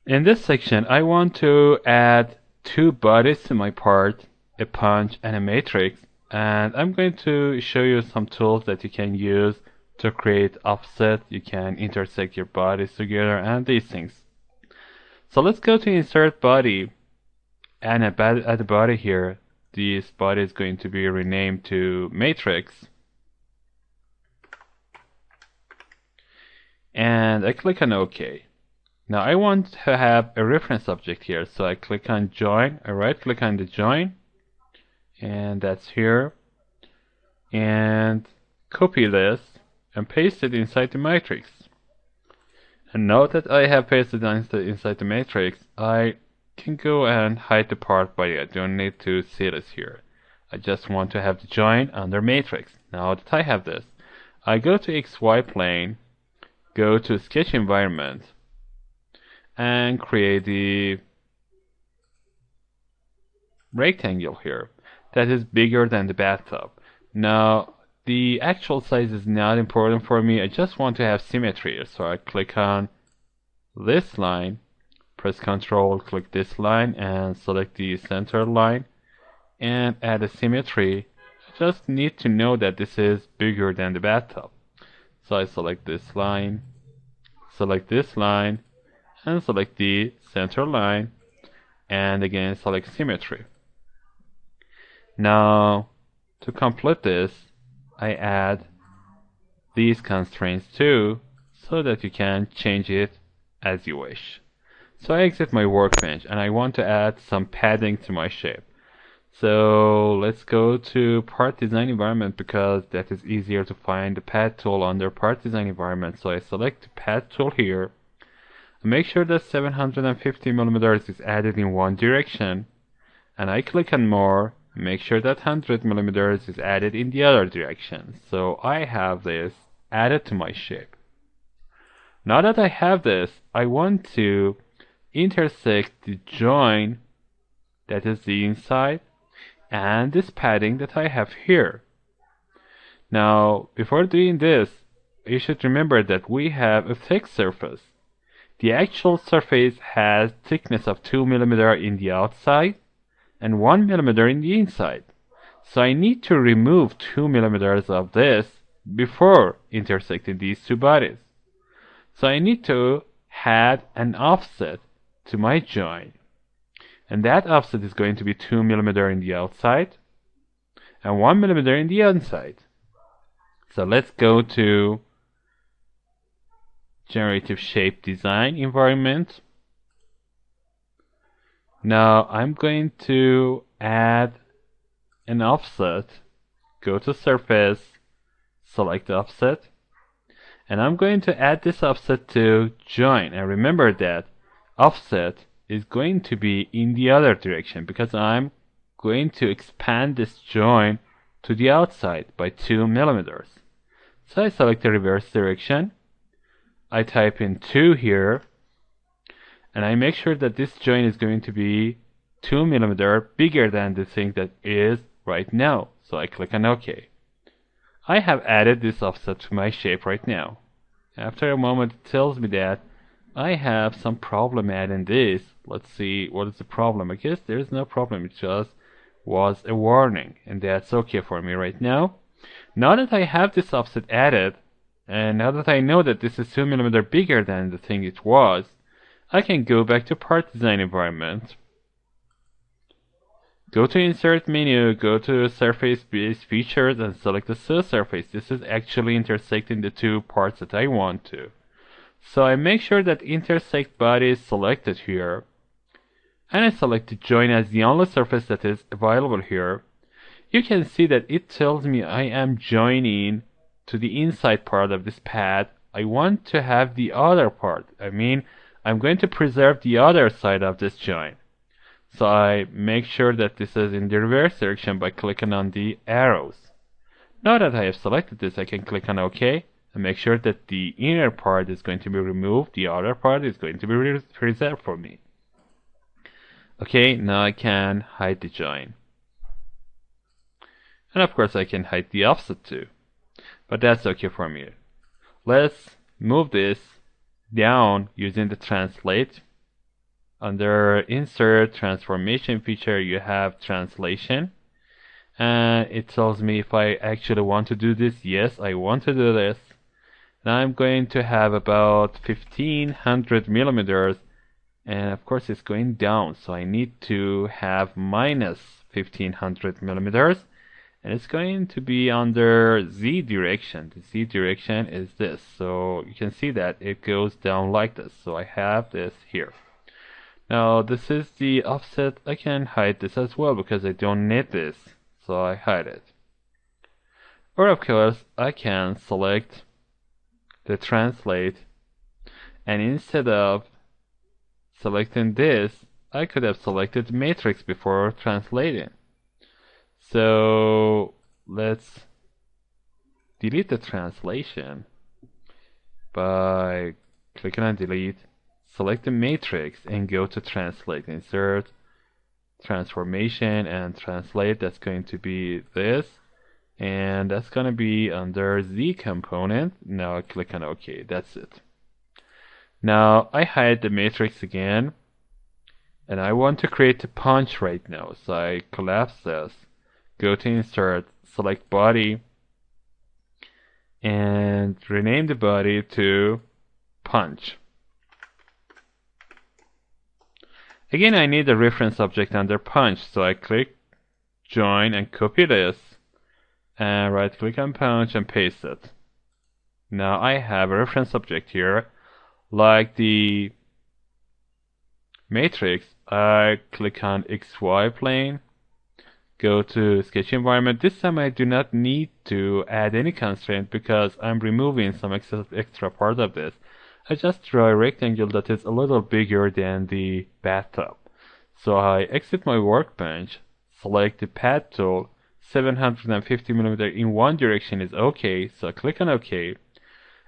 In this section, I want to add two bodies to my part, a punch and a matrix, and I'm going to show you some tools that you can use to create offset. You can intersect your bodies together and these things. So let's go to insert body, and at the body here, this body is going to be renamed to matrix. And I click on OK. Now I want to have a reference object here, so I click on join, I right click on the join, and that's here, and copy this and paste it inside the matrix. And now that I have pasted it inside the matrix, I can go and hide the part body. I don't need to see this here. I just want to have the join under matrix. Now that I have this, I go to XY plane, go to sketch environment, and create the rectangle here that is bigger than the bathtub. Now the actual size is not important for me. I just want to have symmetry, so I click on this line, press Ctrl, click this line, and select the center line and add a symmetry. I just need to know that this is bigger than the bathtub. So I select this line, and select the center line, and again select symmetry. Now to complete this, I add these constraints too, so that you can change it as you wish. So I exit my workbench and I want to add some padding to my shape. So let's go to part design environment, because that is easier to find the pad tool under part design environment. So I select the pad tool here. Make sure that 750 millimeters is added in one direction, and I click on more. Make sure that 100 millimeters is added in the other direction. So I have this added to my shape. Now that I have this, I want to intersect the join, that is the inside, and this padding that I have here. Now before doing this, you should remember that we have a thick surface. The actual surface has thickness of 2 mm in the outside and 1 mm in the inside. So I need to remove 2 mm of this before intersecting these two bodies. So I need to add an offset to my join. And that offset is going to be 2 mm in the outside and 1 mm in the inside. So let's go to generative shape design environment. Now I'm going to add an offset. Go to surface, select offset, and I'm going to add this offset to join. And remember that offset is going to be in the other direction, because I'm going to expand this join to the outside by 2 mm. So I select the reverse direction. I type in 2 here, and I make sure that this join is going to be 2 mm bigger than the thing that is right now. So I click on OK. I have added this offset to my shape right now. After a moment, it tells me that I have some problem adding this. Let's see what is the problem. I guess there is no problem, it just was a warning, and that's okay for me right now. Now that I have this offset added, and now that I know that this is 2 mm bigger than the thing it was, I can go back to part design environment, go to insert menu, go to surface base features, and select the cell surface. This is actually intersecting the two parts that I want to. So I make sure that intersect body is selected here, and I select the join as the only surface that is available here. You can see that it tells me I am joining to the inside part of this pad. I want to have the other part. I'm going to preserve the other side of this join. So I make sure that this is in the reverse direction by clicking on the arrows. Now that I have selected this, I can click on OK and make sure that the inner part is going to be removed, the outer part is going to be preserved for me. Okay, now I can hide the join. And of course I can hide the offset too, but that's okay for me. Let's move this down using the translate. under Insert Transformation Feature, you have Translation. And it tells me if I actually want to do this. Yes, I want to do this. Now I'm going to have about 1500 millimeters. And of course it's going down, so I need to have minus 1500 millimeters. And it's going to be under Z direction. The Z direction is this. So you can see that it goes down like this. So I have this here. Now this is the offset. I can hide this as well because I don't need this. So I hide it. Or of course I can select the translate, and instead of selecting this, I could have selected matrix before translating. So let's delete the translation by clicking on delete, select the matrix and go to translate, insert transformation and translate. That's going to be this, and that's going to be under Z component. Now I click on OK. That's it. Now I hide the matrix again, and I want to create a punch right now. So I collapse this, go to insert, select body, and rename the body to punch. Again, I need a reference object under punch, so I click join and copy this, and right click on punch and paste it. Now I have a reference object here. Like the matrix, I click on XY plane, go to sketch environment. This time I do not need to add any constraint because I'm removing some extra part of this. I just draw a rectangle that is a little bigger than the bathtub. So I exit my workbench, select the pad tool, 750 mm in one direction is OK, so I click on OK.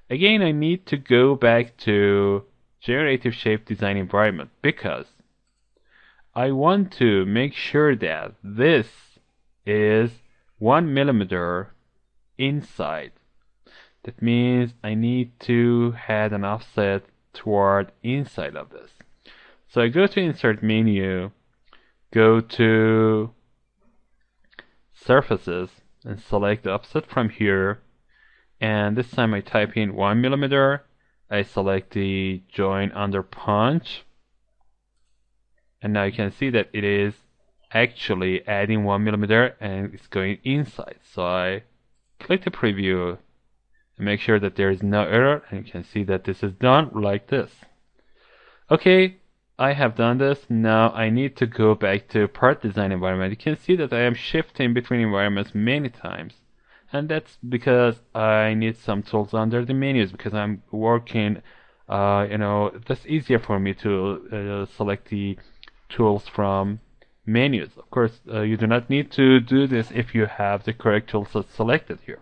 Again, I need to go back to Generative Shape Design environment because I want to make sure that this is 1 mm inside. That means I need to add an offset toward inside of this. So I go to Insert menu, go to Surfaces, and select the offset from here. And this time I type in 1 mm. I select the join under punch. And now you can see that it is actually adding 1 mm and it's going inside. So I click the preview and make sure that there is no error, and you can see that this is done like this. Okay, I have done this. Now I need to go back to part design environment. You can see that I am shifting between environments many times, and that's because I need some tools under the menus because I'm working, that's easier for me to select the tools from menus. Of course, you do not need to do this if you have the correct tools selected here.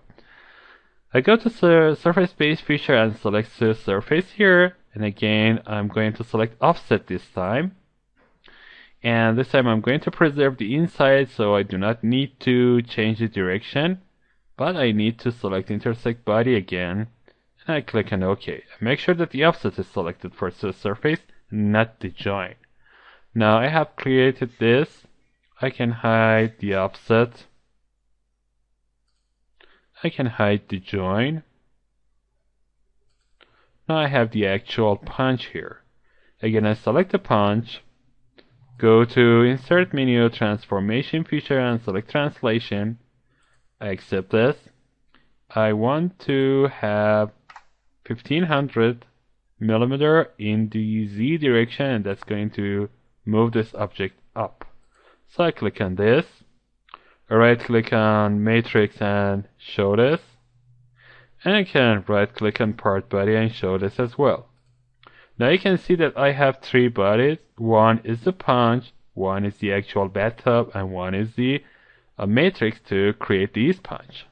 I go to surface base feature and select the surface here, and again I'm going to select offset this time, and this time I'm going to preserve the inside, so I do not need to change the direction, but I need to select intersect body again, and I click on OK. Make sure that the offset is selected for the surface, not the join. Now I have created this. I can hide the offset. I can hide the join. Now I have the actual punch here. Again, I select the punch, go to Insert menu, Transformation Feature, and select Translation. I accept this. I want to have 1500 mm in the Z direction, and that's going to move this object up. So I click on this. Right click on matrix and show this, and I can right click on part body and show this as well. Now you can see that I have three bodies. One is the punch, one is the actual bathtub, and one is the matrix to create these punch.